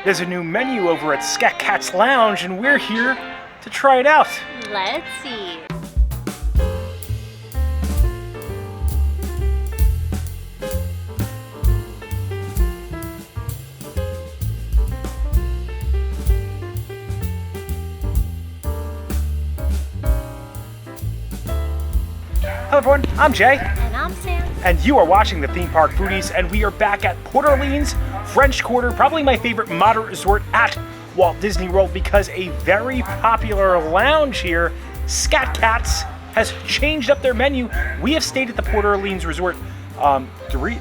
There's a new menu over at Scat Cat's Lounge, and we're here to try it out. Let's see. Hello everyone, I'm Jay. And I'm Sam. And you are watching the Theme Park Foodies, and we are back at Port Orleans French Quarter, probably my favorite moderate resort at Walt Disney World, because a very popular lounge here, Scat Cat's, has changed up their menu. We have stayed at the Port Orleans Resort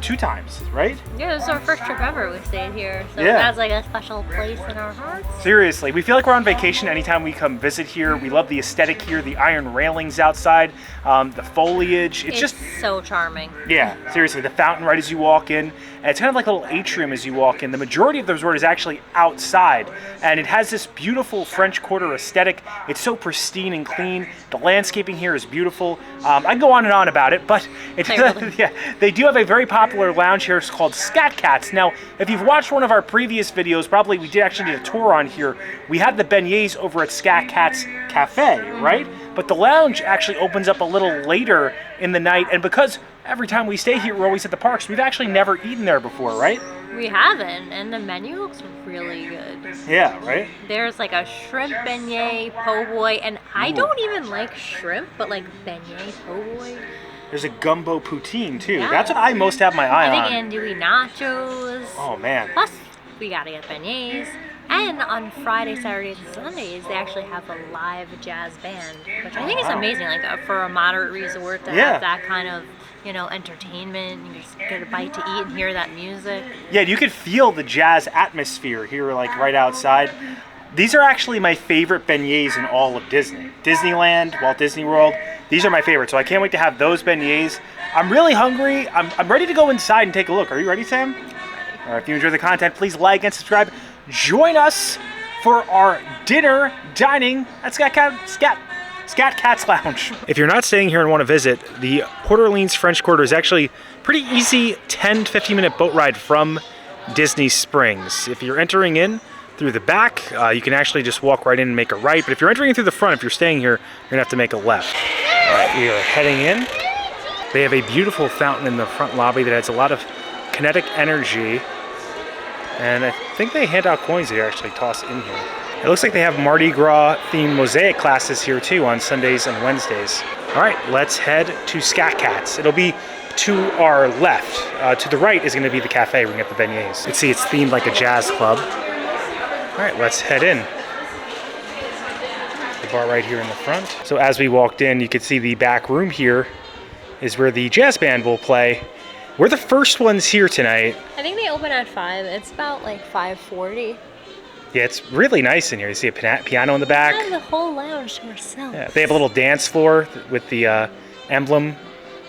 two times, right? Yeah, this is our first trip ever. We stayed here, so Yeah. that's like a special place in our hearts. Seriously, we feel like we're on vacation anytime we come visit here. We love the aesthetic here, the iron railings outside, the foliage. It's just so charming. Yeah, seriously, the fountain right as you walk in, and it's kind of like a little atrium as you walk in. The majority of the resort is actually outside, and it has this beautiful French Quarter aesthetic. It's so pristine and clean. The landscaping here is beautiful. I can go on and on about it, but yeah, they do have a very popular lounge here. It's called Scat Cat's. Now, if you've watched one of our previous videos, probably we did actually do a tour on here. We had the beignets over at Scat Cat's Cafe, right? But the lounge actually opens up a little later in the night, and because every time we stay here, we're always at the parks, we've actually never eaten there before, right? We haven't, and the menu looks really good. Yeah, right? There's like a shrimp beignet, po' boy, and I don't even like shrimp, but like beignet, po' boy. There's a gumbo poutine too. Yeah. That's what I most have my eye I on. think andouille nachos. Oh man. Plus, we gotta get beignets. And on Friday, Saturdays, and Sundays, they actually have a live jazz band, which I think is amazing. Like for a moderate resort to have that kind of, you know, entertainment. You just get a bite to eat and hear that music. Yeah, you could feel the jazz atmosphere here, like right outside. These are actually my favorite beignets in all of Disney. Disneyland, Walt Disney World, these are my favorites. So I can't wait to have those beignets. I'm really hungry. I'm ready to go inside and take a look. Are you ready, Sam? I'm ready. All right, if you enjoy the content, please like and subscribe. Join us for our dinner dining at Scat Cat's Lounge. If you're not staying here and want to visit, the Port Orleans French Quarter is actually pretty easy 10 to 15 minute boat ride from Disney Springs. If you're entering in through the back, you can actually just walk right in and make a right. But if you're entering in through the front, if you're staying here, you're gonna have to make a left. All right, we are heading in. They have a beautiful fountain in the front lobby that adds a lot of kinetic energy. And I think they hand out coins that you actually toss in here. It looks like they have Mardi Gras themed mosaic classes here too on Sundays and Wednesdays. All right, let's head to Scat Cat's. It'll be to our left. To the right is gonna be the cafe. We can get the beignets. You can see it's themed like a jazz club. All right, let's head in. The bar right here in the front. So as we walked in, you could see the back room here is where the jazz band will play. We're the first ones here tonight. I think they open at 5. It's about like 5:40. Yeah, it's really nice in here. You see a piano in the back. And the whole lounge to ourselves. Yeah, they have a little dance floor with the emblem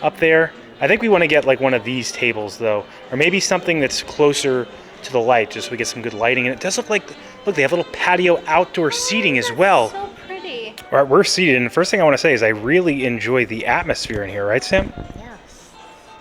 up there. I think we want to get like one of these tables though, or maybe something that's closer to the light, just so we get some good lighting. And it does look like, look, they have a little patio outdoor seating as well. So pretty. All right, we're seated, and the first thing I want to say is I really enjoy the atmosphere in here, right, Sam? Yes,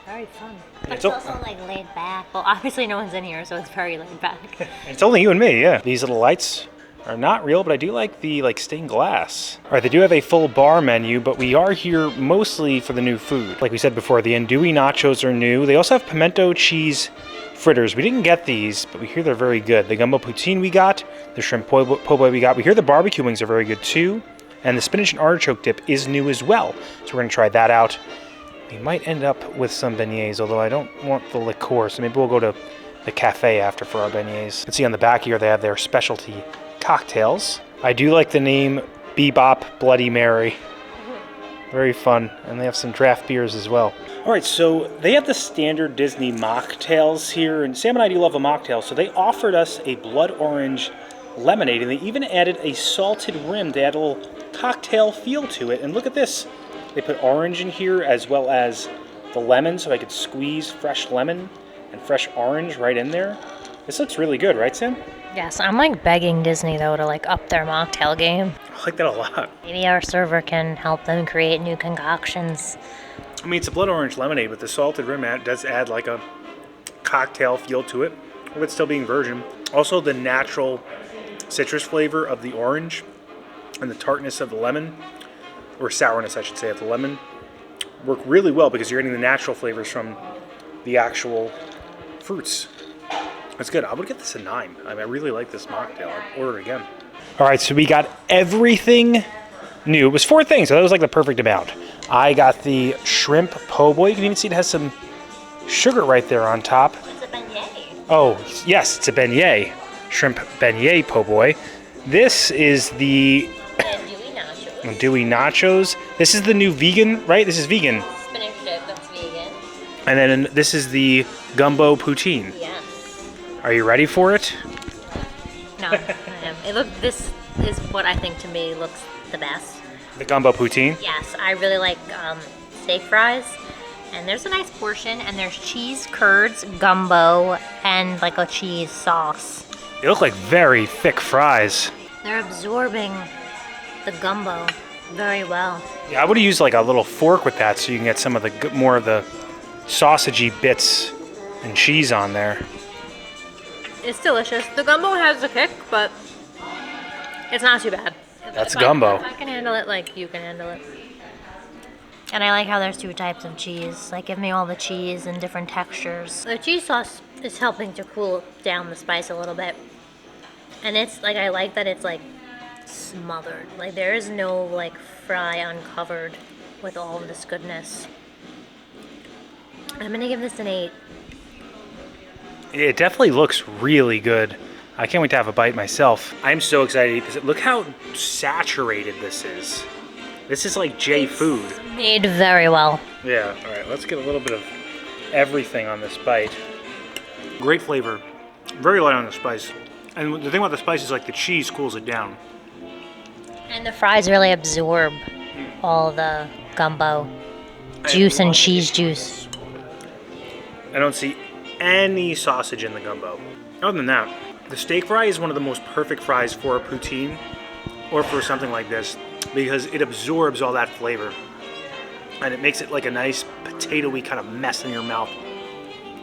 very fun. But It's it's also like laid back. Well, obviously no one's in here, so it's very laid back. It's only you and me, yeah. These little lights are not real, but I do like the stained glass. All right, they do have a full bar menu, but we are here mostly for the new food. Like we said before, the andouille nachos are new. They also have pimento cheese fritters. We didn't get these, but we hear they're very good. The gumbo poutine we got, the shrimp po' boy we got. We hear the barbecue wings are very good too, and the spinach and artichoke dip is new as well. So we're gonna try that out. We might end up with some beignets, although I don't want the liqueur, so maybe we'll go to the cafe after for our beignets. You can see on the back here they have their specialty cocktails. I do like the name Bebop Bloody Mary. Very fun, and they have some draft beers as well. All right, so they have the standard Disney mocktails here, and Sam and I do love a mocktail, so they offered us a blood orange lemonade, and they even added a salted rim to add a little cocktail feel to it. And look at this. They put orange in here as well as the lemon, so I could squeeze fresh lemon and fresh orange right in there. This looks really good, right, Sam? Yes, I'm like begging Disney though to like up their mocktail game. I like that a lot. Maybe our server can help them create new concoctions. I mean, it's a blood orange lemonade, but the salted rim does add like a cocktail feel to it. of it still being virgin. Also the natural citrus flavor of the orange and the tartness of the lemon, or sourness I should say, of the lemon, work really well because you're getting the natural flavors from the actual fruits. It's good. I would get this a 9. I mean, I really like this mocktail. I'd order it again. All right, so we got everything new. It was 4 things, so that was like the perfect amount. I got the shrimp po' boy. You can even see it has some sugar right there on top. It's a beignet. Oh, yes, it's a beignet. Shrimp beignet po' boy. This is the Dewey nachos. This is the new vegan, right? This is vegan. Spinach dip, that's vegan. And then this is the gumbo poutine. Yes. Are you ready for it? No, I am. This is what I think to me looks the best. The gumbo poutine? Yes, I really like steak fries. And there's a nice portion, and there's cheese curds, gumbo, and like a cheese sauce. They look like very thick fries. They're absorbing the gumbo very well. Yeah, I would have used like a little fork with that so you can get some of the more of the sausagey bits and cheese on there. It's delicious. The gumbo has a kick, but it's not too bad. That's gumbo. If I can handle it, like you can handle it. And I like how there's 2 types of cheese. Like, give me all the cheese and different textures. The cheese sauce is helping to cool down the spice a little bit. And it's like, I like that it's like smothered. Like, there is no like fry uncovered with all of this goodness. I'm gonna give this an 8. It definitely looks really good. I can't wait to have a bite myself. I'm so excited because look how saturated this is. This is like J food. Made very well. Yeah, all right, let's get a little bit of everything on this bite. Great flavor, very light on the spice. And the thing about the spice is like the cheese cools it down. And the fries really absorb all the gumbo juice and cheese juice. I don't see any sausage in the gumbo. Other than that, the steak fry is one of the most perfect fries for a poutine or for something like this because it absorbs all that flavor and it makes it like a nice potato-y kind of mess in your mouth.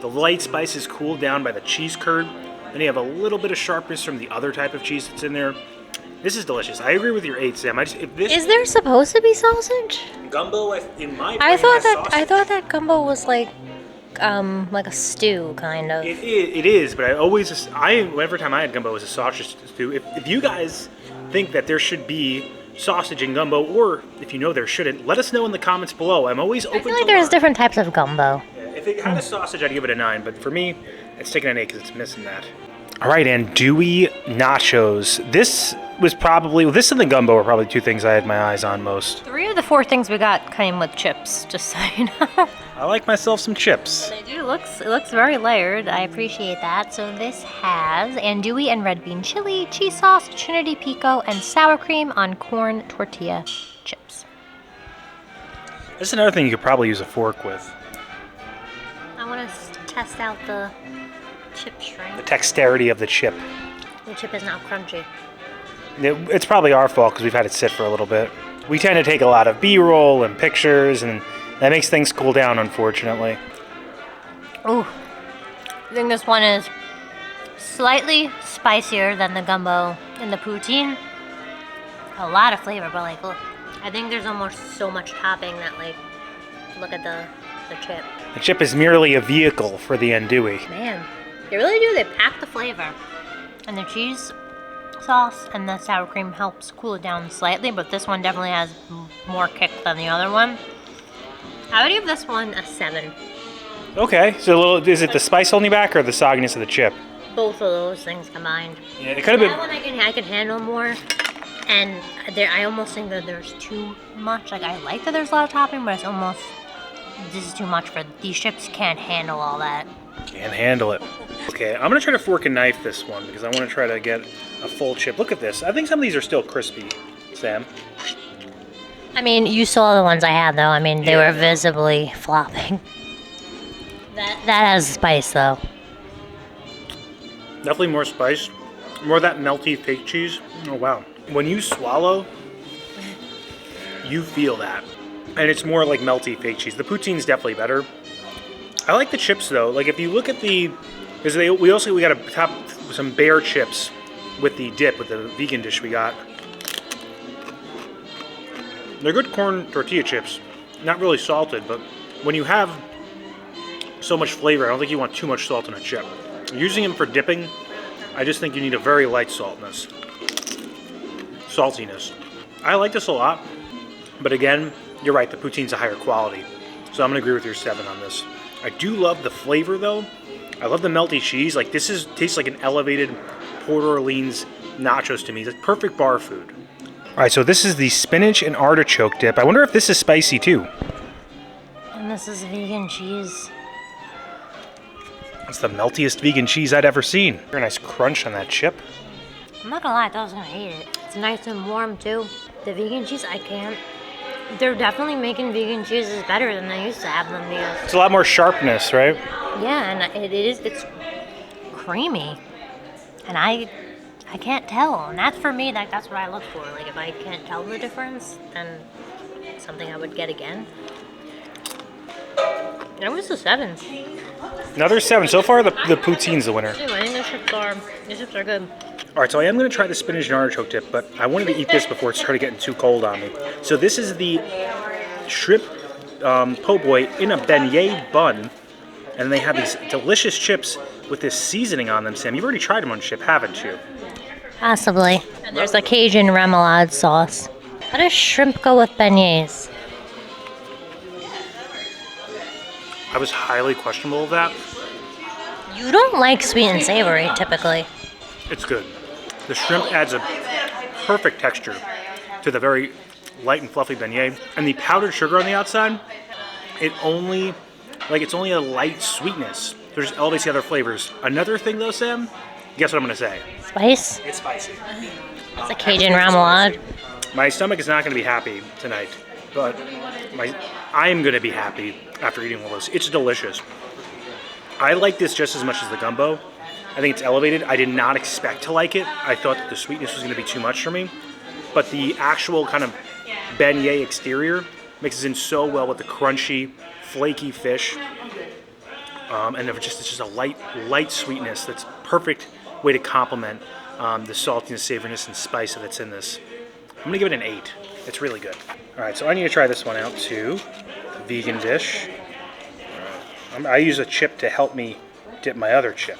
The light spice is cooled down by the cheese curd, and you have a little bit of sharpness from the other type of cheese that's in there. This is delicious. I agree with your 8, Sam. Is there supposed to be sausage? Gumbo, in my I thought that gumbo was like a stew kind of. It is, but every time I had gumbo, it was a sausage stew. If you guys think that there should be sausage in gumbo, or if you know there shouldn't, let us know in the comments below. I'm always open to I feel like there's different types of gumbo. Yeah, if it had a sausage, I'd give it a 9, but for me, it's taking an 8 because it's missing that. All right, and Dewey nachos. This and the gumbo were probably 2 things I had my eyes on most. 3 of the 4 things we got came with chips, just so you know. I like myself some chips. They do. It looks very layered. I appreciate that. So this has andouille and red bean chili, cheese sauce, Trinity pico, and sour cream on corn tortilla chips. This is another thing you could probably use a fork with. I want to test out the chip strength. The dexterity of the chip. The chip is now crunchy. It's probably our fault because we've had it sit for a little bit. We tend to take a lot of B-roll and pictures, and that makes things cool down, unfortunately. Ooh, I think this one is slightly spicier than the gumbo and the poutine. A lot of flavor, but like, look, I think there's almost so much topping that like, look at the chip. The chip is merely a vehicle for the andouille. Man, they really do. They pack the flavor, and the cheese sauce and the sour cream helps cool it down slightly, but this one definitely has more kick than the other one. I would give this one a 7. Okay, so is it the spice holding you back or the sogginess of the chip? Both of those things combined. Yeah, it could have been. That one I can handle more, and I almost think that there's too much. Like, I like that there's a lot of topping, but it's almost, this is too much for these chips. Can't handle all that. Can't handle it. Okay, I'm gonna try to fork and knife this one because I want to try to get a full chip. Look at this. I think some of these are still crispy, Sam. I mean, you saw the ones I had, though. I mean, they were visibly flopping. That has spice, though. Definitely more spice. More of that melty fake cheese. Oh, wow. When you swallow, you feel that. And it's more like melty fake cheese. The poutine's definitely better. I like the chips, though. Like, if you look at the Is we got to top some bear chips with the dip, with the vegan dish we got. They're good corn tortilla chips. Not really salted, but when you have so much flavor, I don't think you want too much salt in a chip. Using them for dipping, I just think you need a very light saltiness. I like this a lot, but again, you're right, the poutine's a higher quality. So I'm gonna agree with your 7 on this. I do love the flavor though. I love the melty cheese. Like this tastes like an elevated Port Orleans nachos to me. It's perfect bar food. All right, so this is the spinach and artichoke dip. I wonder if this is spicy too. And this is vegan cheese. It's the meltiest vegan cheese I'd ever seen. Very nice crunch on that chip. I'm not gonna lie, I thought I was gonna hate it. It's nice and warm too. The vegan cheese, I can't. They're definitely making vegan cheeses better than they used to have them. It's a lot more sharpness, right? Yeah, and it's creamy. And I can't tell. And that's for me, that's what I look for. Like if I can't tell the difference, then it's something I would get again. That was a 7. Another 7. So far, the poutine's the winner. I think the chips are good. All right, so I am going to try the spinach and artichoke dip, but I wanted to eat this before it started getting too cold on me. So this is the shrimp po' boy in a beignet bun, and they have these delicious chips with this seasoning on them. Sam, you've already tried them on chip, haven't you? Possibly. And there's a Cajun remoulade sauce. How does shrimp go with beignets? I was highly questionable of that. You don't like sweet and savory, typically. It's good. The shrimp adds a perfect texture to the very light and fluffy beignet. And the powdered sugar on the outside, it's only a light sweetness. So it just elevates the other flavors. Another thing though, Sam, guess what I'm gonna say? Spice? It's spicy. It's a Cajun remoulade. My stomach is not gonna be happy tonight, but I am gonna be happy after eating all this. It's delicious. I like this just as much as the gumbo. I think it's elevated. I did not expect to like it. I thought that the sweetness was going to be too much for me. But the actual kind of beignet exterior mixes in so well with the crunchy, flaky fish. And it's just a light sweetness that's perfect way to complement the saltiness, savoriness, and spice that's in this. I'm going to give it an 8. It's really good. All right, so I need to try this one out too. The vegan dish. I use a chip to help me dip my other chip.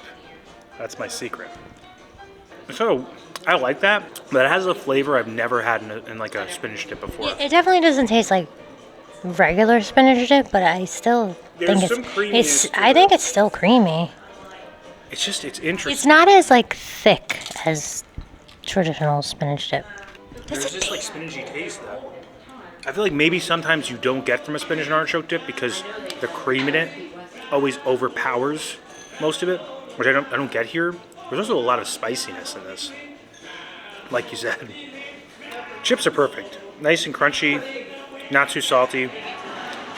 That's my secret. So I like that, but it has a flavor I've never had in like a spinach dip before. It definitely doesn't taste like regular spinach dip, but I still think I think it's still creamy. It's interesting. It's not as like thick as traditional spinach dip. There's this like spinachy taste though. I feel like maybe sometimes you don't get from a spinach and artichoke dip because the cream in it always overpowers most of it, which I don't get here. There's also a lot of spiciness in this. Like you said. Chips are perfect. Nice and crunchy, not too salty.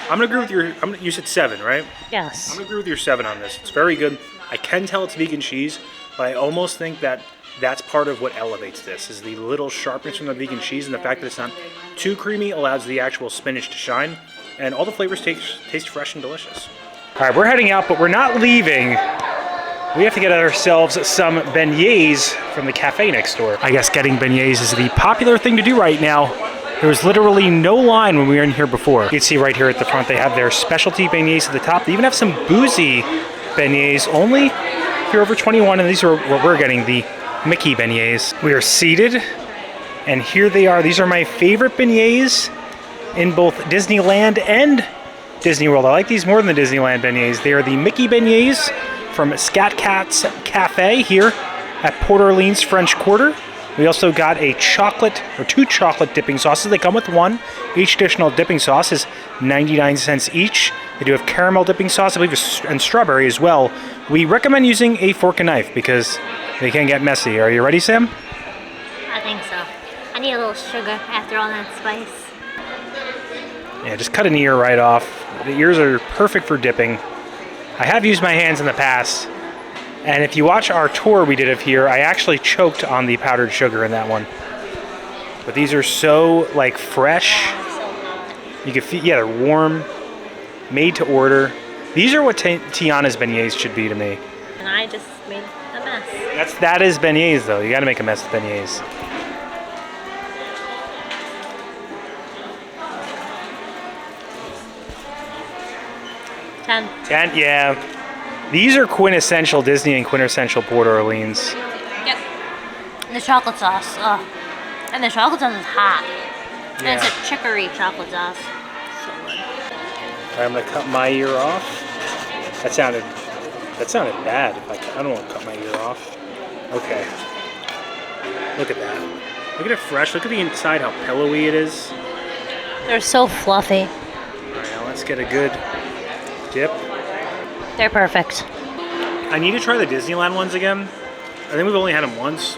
I'm gonna agree with you said 7, right? Yes. I'm gonna agree with your 7 on this. It's very good. I can tell it's vegan cheese, but I almost think that that's part of what elevates this, is the little sharpness from the vegan cheese, and the fact that it's not too creamy allows the actual spinach to shine, and all the flavors taste fresh and delicious. All right, we're heading out, but we're not leaving. We have to get ourselves some beignets from the cafe next door. I guess getting beignets is the popular thing to do right now. There was literally no line when we were in here before. You can see right here at the front, they have their specialty beignets at the top. They even have some boozy beignets, only if you're over 21, and these are what we're getting, the Mickey beignets. We are seated, and here they are. These are my favorite beignets in both Disneyland and Disney World. I like these more than the Disneyland beignets. They are the Mickey beignets from Scat Cat's Cafe here at Port Orleans French Quarter. We also got two chocolate dipping sauces. They come with one. Each additional dipping sauce is 99 cents each. They do have caramel dipping sauce, I believe, and strawberry as well. We recommend using a fork and knife because they can get messy. Are you ready, Sam? I think so. I need a little sugar after all that spice. Yeah, just cut an ear right off. The ears are perfect for dipping. I have used my hands in the past, and if you watch our tour we did of here, I actually choked on the powdered sugar in that one. But these are so like fresh. You can feel, yeah, they're warm, made to order. These are what Tiana's beignets should be to me. And I I just made a mess. That is beignets though. You got to make a mess with beignets. Ten, yeah. These are quintessential Disney and quintessential Port Orleans. Yep. The chocolate sauce. Oh. And the chocolate sauce is hot. Yeah. And it's a chicory chocolate sauce. So good. All right, I'm gonna cut my ear off. That sounded bad. I don't want to cut my ear off. Okay. Look at that. Look at it fresh. Look at the inside, how pillowy it is. They're so fluffy. All right, now let's get a good dip. They're perfect. I need to try the Disneyland ones again. I think we've only had them once,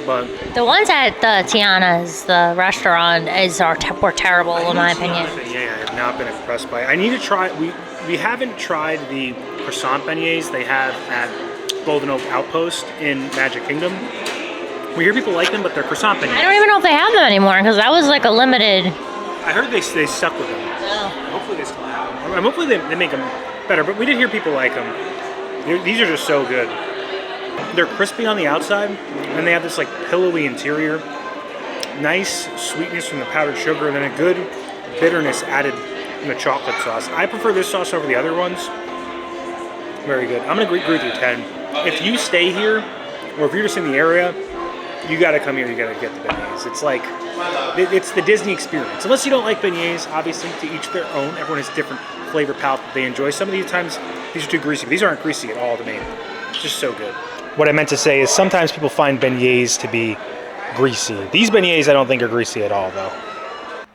but The ones at the Tiana's, the restaurant, were terrible in my opinion. Yeah, I have not been impressed by it. I need to try. We haven't tried the croissant beignets they have at Golden Oak Outpost in Magic Kingdom. We hear people like them, but they're croissant beignets. I don't even know if they have them anymore because that was like a limited. I heard they stuck with them. Oh. Hopefully they still have them. And hopefully they make them better, but we did hear people like them. These are just so good. They're crispy on the outside, and they have this like pillowy interior. Nice sweetness from the powdered sugar, and then a good bitterness added in the chocolate sauce. I prefer this sauce over the other ones. Very good. I'm gonna agree with you, 10. If you stay here, or if you're just in the area, you gotta come here, you gotta get the beignets. It's like, it's the Disney experience. Unless you don't like beignets, obviously to each their own. Everyone has different flavor palette that they enjoy. Some of these times, these are too greasy, but these aren't greasy at all to me. It's just so good. What I meant to say is sometimes people find beignets to be greasy. These beignets I don't think are greasy at all though.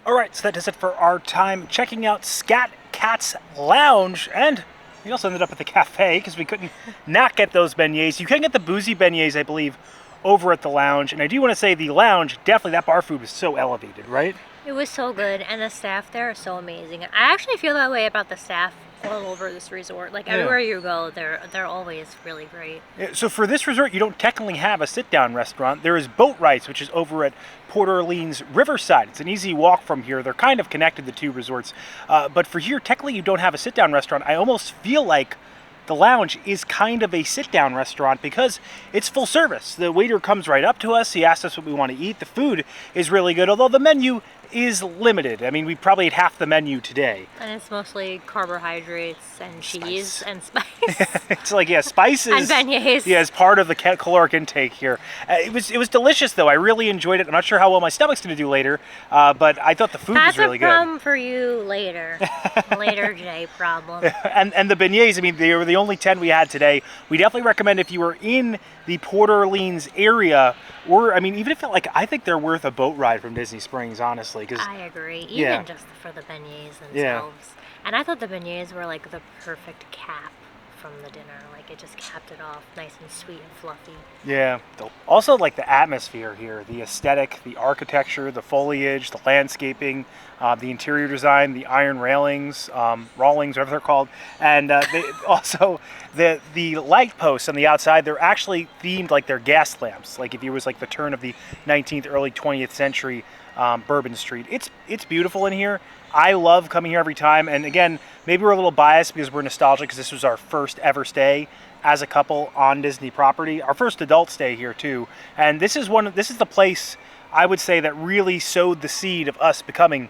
All right, so that does it for our time checking out Scat Cat's Lounge, and we also ended up at the cafe because we couldn't not get those beignets. You can get the boozy beignets, I believe, over at the lounge, and I do want to say the lounge, definitely that bar food was so elevated, right? It was so good, and the staff there is so amazing. I actually feel that way about the staff all over this resort. Like everywhere you go, they're always really great. So for this resort, you don't technically have a sit-down restaurant. There is Boat Rights, which is over at Port Orleans Riverside. It's an easy walk from here. They're kind of connected, the two resorts. But for here, technically, you don't have a sit-down restaurant. I almost feel like the lounge is kind of a sit-down restaurant because it's full service. The waiter comes right up to us. He asks us what we want to eat. The food is really good, although the menu is limited. I mean, we probably ate half the menu today. And it's mostly carbohydrates and cheese and spice. It's like, yeah, spices. And beignets. Yeah, as part of the caloric intake here. It was delicious, though. I really enjoyed it. I'm not sure how well my stomach's going to do later, but I thought the food was really good. That's a problem for you later. Later day problem. And the beignets, I mean, they were the only 10 we had today. We definitely recommend if you were in the Port Orleans area, or, I mean, even if I think they're worth a boat ride from Disney Springs, honestly. I agree, even just for the beignets themselves. Yeah. And I thought the beignets were like the perfect cap from the dinner. Like it just capped it off nice and sweet and fluffy. Yeah. Also, like the atmosphere here, the aesthetic, the architecture, the foliage, the landscaping, the interior design, the iron railings, rawlings, whatever they're called, and also the light posts on the outside. They're actually themed like they're gas lamps. Like if it was like the turn of the 19th, early 20th century Bourbon Street. It's beautiful in here. I love coming here every time, and again, maybe we're a little biased because we're nostalgic because this was our first ever stay as a couple on Disney property, our first adult stay here too, and this is the place I would say that really sowed the seed of us becoming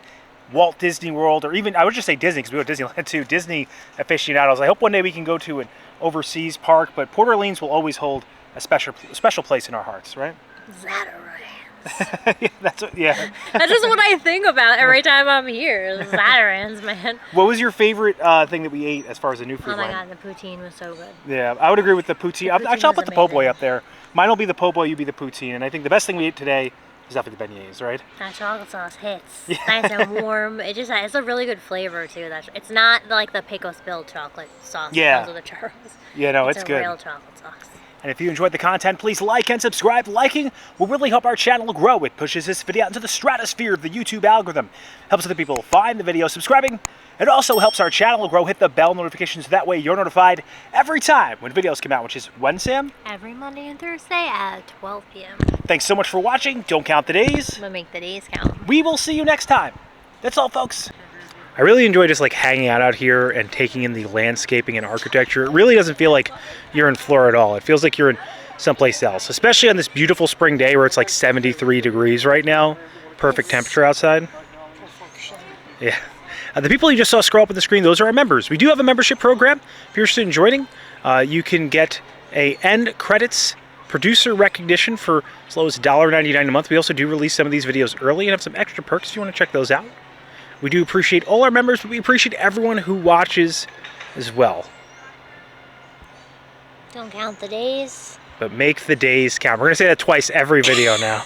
Walt Disney World, or even I would just say Disney because we go to Disneyland too, Disney aficionados. I hope one day we can go to an overseas park, but Port Orleans will always hold a special place in our hearts, right? Zatarans. That's just what I think about every time I'm here. Zatarans, man. What was your favorite thing that we ate as far as the new food? Oh my god, the poutine was so good. Yeah, I would agree with the poutine. Actually, I'll put the po' boy up there. Mine will be the po' boy, you be the poutine, and I think the best thing we ate today is definitely the beignets, right? That chocolate sauce hits. Nice and warm. It's a really good flavor too. It's not like the Pecos Bill chocolate sauce. Yeah. Those are the churros. Yeah, no, it's good. It's a real chocolate sauce. And if you enjoyed the content, please like and subscribe. Liking will really help our channel grow. It pushes this video out into the stratosphere of the YouTube algorithm. Helps other people find the video. Subscribing, it also helps our channel grow. Hit the bell notifications. That way you're notified every time when videos come out, which is when, Sam? Every Monday and Thursday at 12 p.m. Thanks so much for watching. Don't count the days, but make the days count. We will see you next time. That's all, folks. I really enjoy just like hanging out here and taking in the landscaping and architecture. It really doesn't feel like you're in Florida at all. It feels like you're in someplace else, especially on this beautiful spring day where it's like 73 degrees right now. Perfect temperature outside. Perfection. Yeah. The people you just saw scroll up on the screen, those are our members. We do have a membership program. If you're interested in joining, you can get a end credits producer recognition for as low as $1.99 a month. We also do release some of these videos early and have some extra perks if you want to check those out. We do appreciate all our members, but we appreciate everyone who watches as well. Don't count the days. But make the days count. We're going to say that twice every video now.